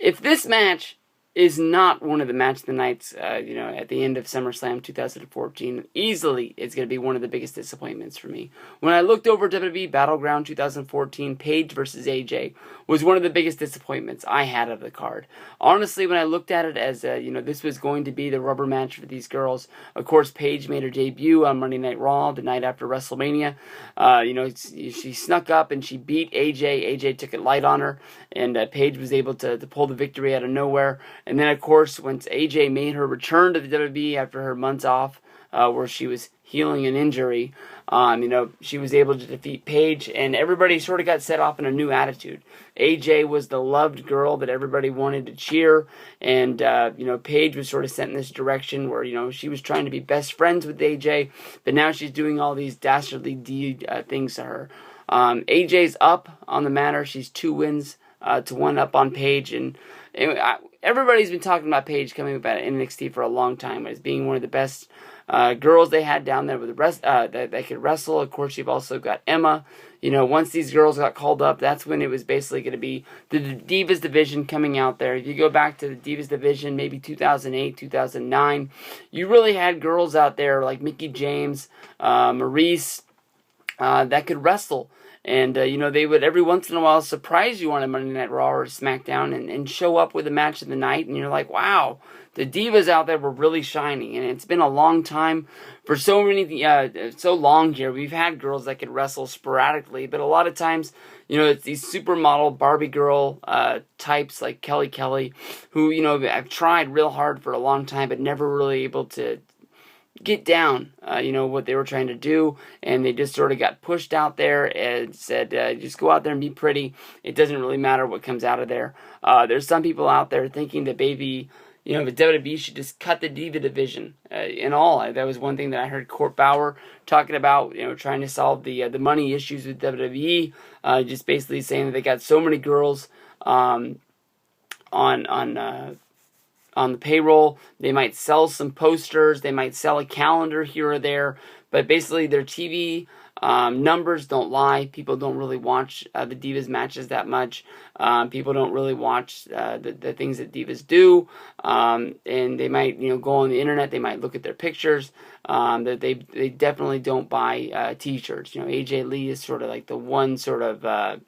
if this match is not one of the match of the nights, at the end of SummerSlam 2014, easily it's going to be one of the biggest disappointments for me. When I looked over WWE Battleground 2014, Paige versus AJ was one of the biggest disappointments I had of the card. Honestly, when I looked at it as, this was going to be the rubber match for these girls, of course, Paige made her debut on Monday Night Raw the night after WrestleMania. She snuck up and she beat AJ. AJ took it light on her, and Paige was able to pull the victory out of nowhere. And then, of course, once AJ made her return to the WWE after her months off, where she was healing an injury, she was able to defeat Paige, and everybody sort of got set off in a new attitude. AJ was the loved girl that everybody wanted to cheer, and, Paige was sort of sent in this direction where, she was trying to be best friends with AJ, but now she's doing all these dastardly things to her. AJ's up on the matter. She's 2 wins to 1 up on Paige, and everybody's been talking about Paige coming up at NXT for a long time as being one of the best girls they had down there with the rest that could wrestle. Of course, you've also got Emma. Once these girls got called up, that's when it was basically going to be the Divas division coming out there. If you go back to the Divas division, maybe 2008, 2009, you really had girls out there like Mickie James, Maurice, that could wrestle. And, they would every once in a while surprise you on a Monday Night Raw or SmackDown and show up with a match of the night. And you're like, wow, the Divas out there were really shining. And it's been a long time for so long here. We've had girls that could wrestle sporadically. But a lot of times, it's these supermodel Barbie girl types like Kelly, who, have tried real hard for a long time but never really able to get down, what they were trying to do, and they just sort of got pushed out there and said, just go out there and be pretty. It doesn't really matter what comes out of there. There's some people out there thinking that maybe, the WWE should just cut the Diva division in all. That was one thing that I heard Court Bauer talking about, trying to solve the money issues with WWE, just basically saying that they got so many girls on the payroll. They might sell some posters, they might sell a calendar here or there, but basically their TV numbers don't lie. People don't really watch the Divas matches that much. People don't really watch the things that Divas do, and they might go on the internet, they might look at their pictures, that they definitely don't buy t-shirts. AJ Lee is sort of like the one sort of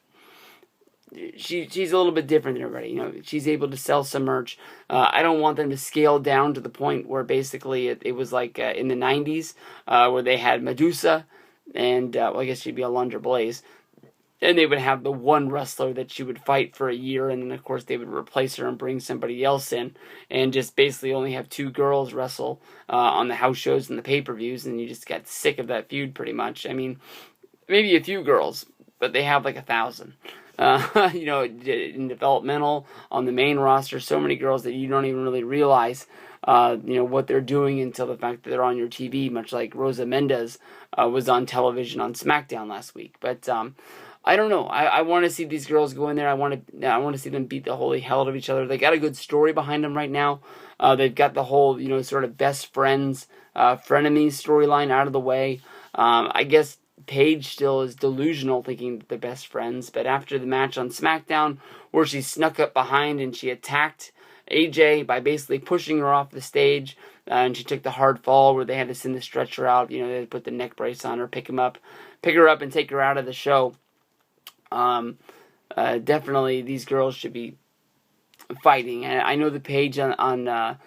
she's a little bit different than everybody. She's able to sell some merch. I don't want them to scale down to the point where basically it was like in the 90s where they had Medusa and, I guess she'd be Alundra Blaze. And they would have the one wrestler that she would fight for a year, and then of course they would replace her and bring somebody else in, and just basically only have 2 girls wrestle on the house shows and the pay-per-views, and you just got sick of that feud pretty much. I mean, maybe a few girls, but they have like 1,000. In developmental, on the main roster, so many girls that you don't even really realize, what they're doing until the fact that they're on your TV, much like Rosa Mendez was on television on SmackDown last week. But I don't know. I want to see these girls go in there. I want to see them beat the holy hell out of each other. They got a good story behind them right now. They've got the whole, sort of best friends, frenemies storyline out of the way. I guess Paige still is delusional, thinking that they're best friends, but after the match on SmackDown, where she snuck up behind and she attacked AJ by basically pushing her off the stage, and she took the hard fall where they had to send the stretcher out, they had to put the neck brace on her, pick her up and take her out of the show. Definitely these girls should be fighting. And I know the page on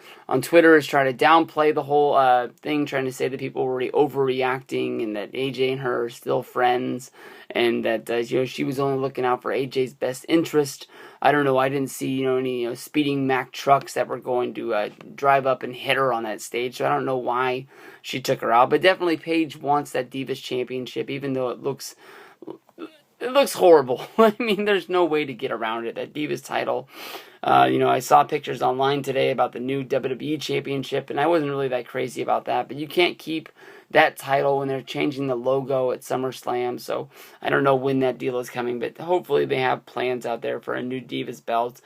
Twitter is trying to downplay the whole thing, trying to say that people were really overreacting and that AJ and her are still friends, and that she was only looking out for AJ's best interest. I don't know. I didn't see any speeding Mack trucks that were going to drive up and hit her on that stage. So I don't know why she took her out. But definitely Paige wants that Divas Championship, even though it looks horrible. I mean, there's no way to get around it. That Divas title. I saw pictures online today about the new WWE Championship, and I wasn't really that crazy about that. But you can't keep that title when they're changing the logo at SummerSlam. So I don't know when that deal is coming, but hopefully they have plans out there for a new Divas belt.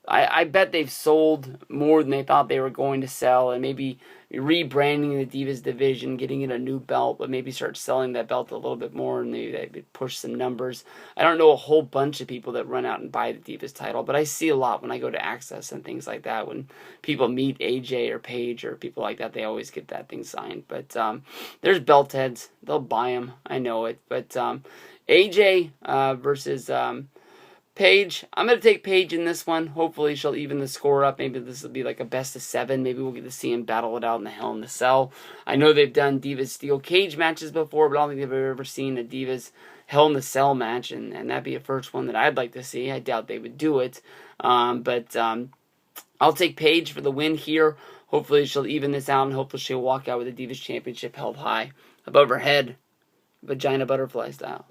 I bet they've sold more than they thought they were going to sell, and maybe rebranding the Divas division, getting it a new belt, but maybe start selling that belt a little bit more, and maybe they would push some numbers. I don't know a whole bunch of people that run out and buy the Divas title, but I see a lot when I go to Access and things like that. When people meet AJ or Paige or people like that, they always get that thing signed. But there's belt heads. They'll buy them. I know it. But AJ versus Paige. I'm going to take Paige in this one. Hopefully she'll even the score up. Maybe this will be like a best of 7. Maybe we'll get to see him battle it out in the Hell in the Cell. I know they've done Divas Steel Cage matches before, but I don't think they've ever seen a Divas Hell in the Cell match, and that'd be a first one that I'd like to see. I doubt they would do it. But I'll take Paige for the win here. Hopefully she'll even this out, and hopefully she'll walk out with the Divas Championship held high above her head, vagina butterfly style.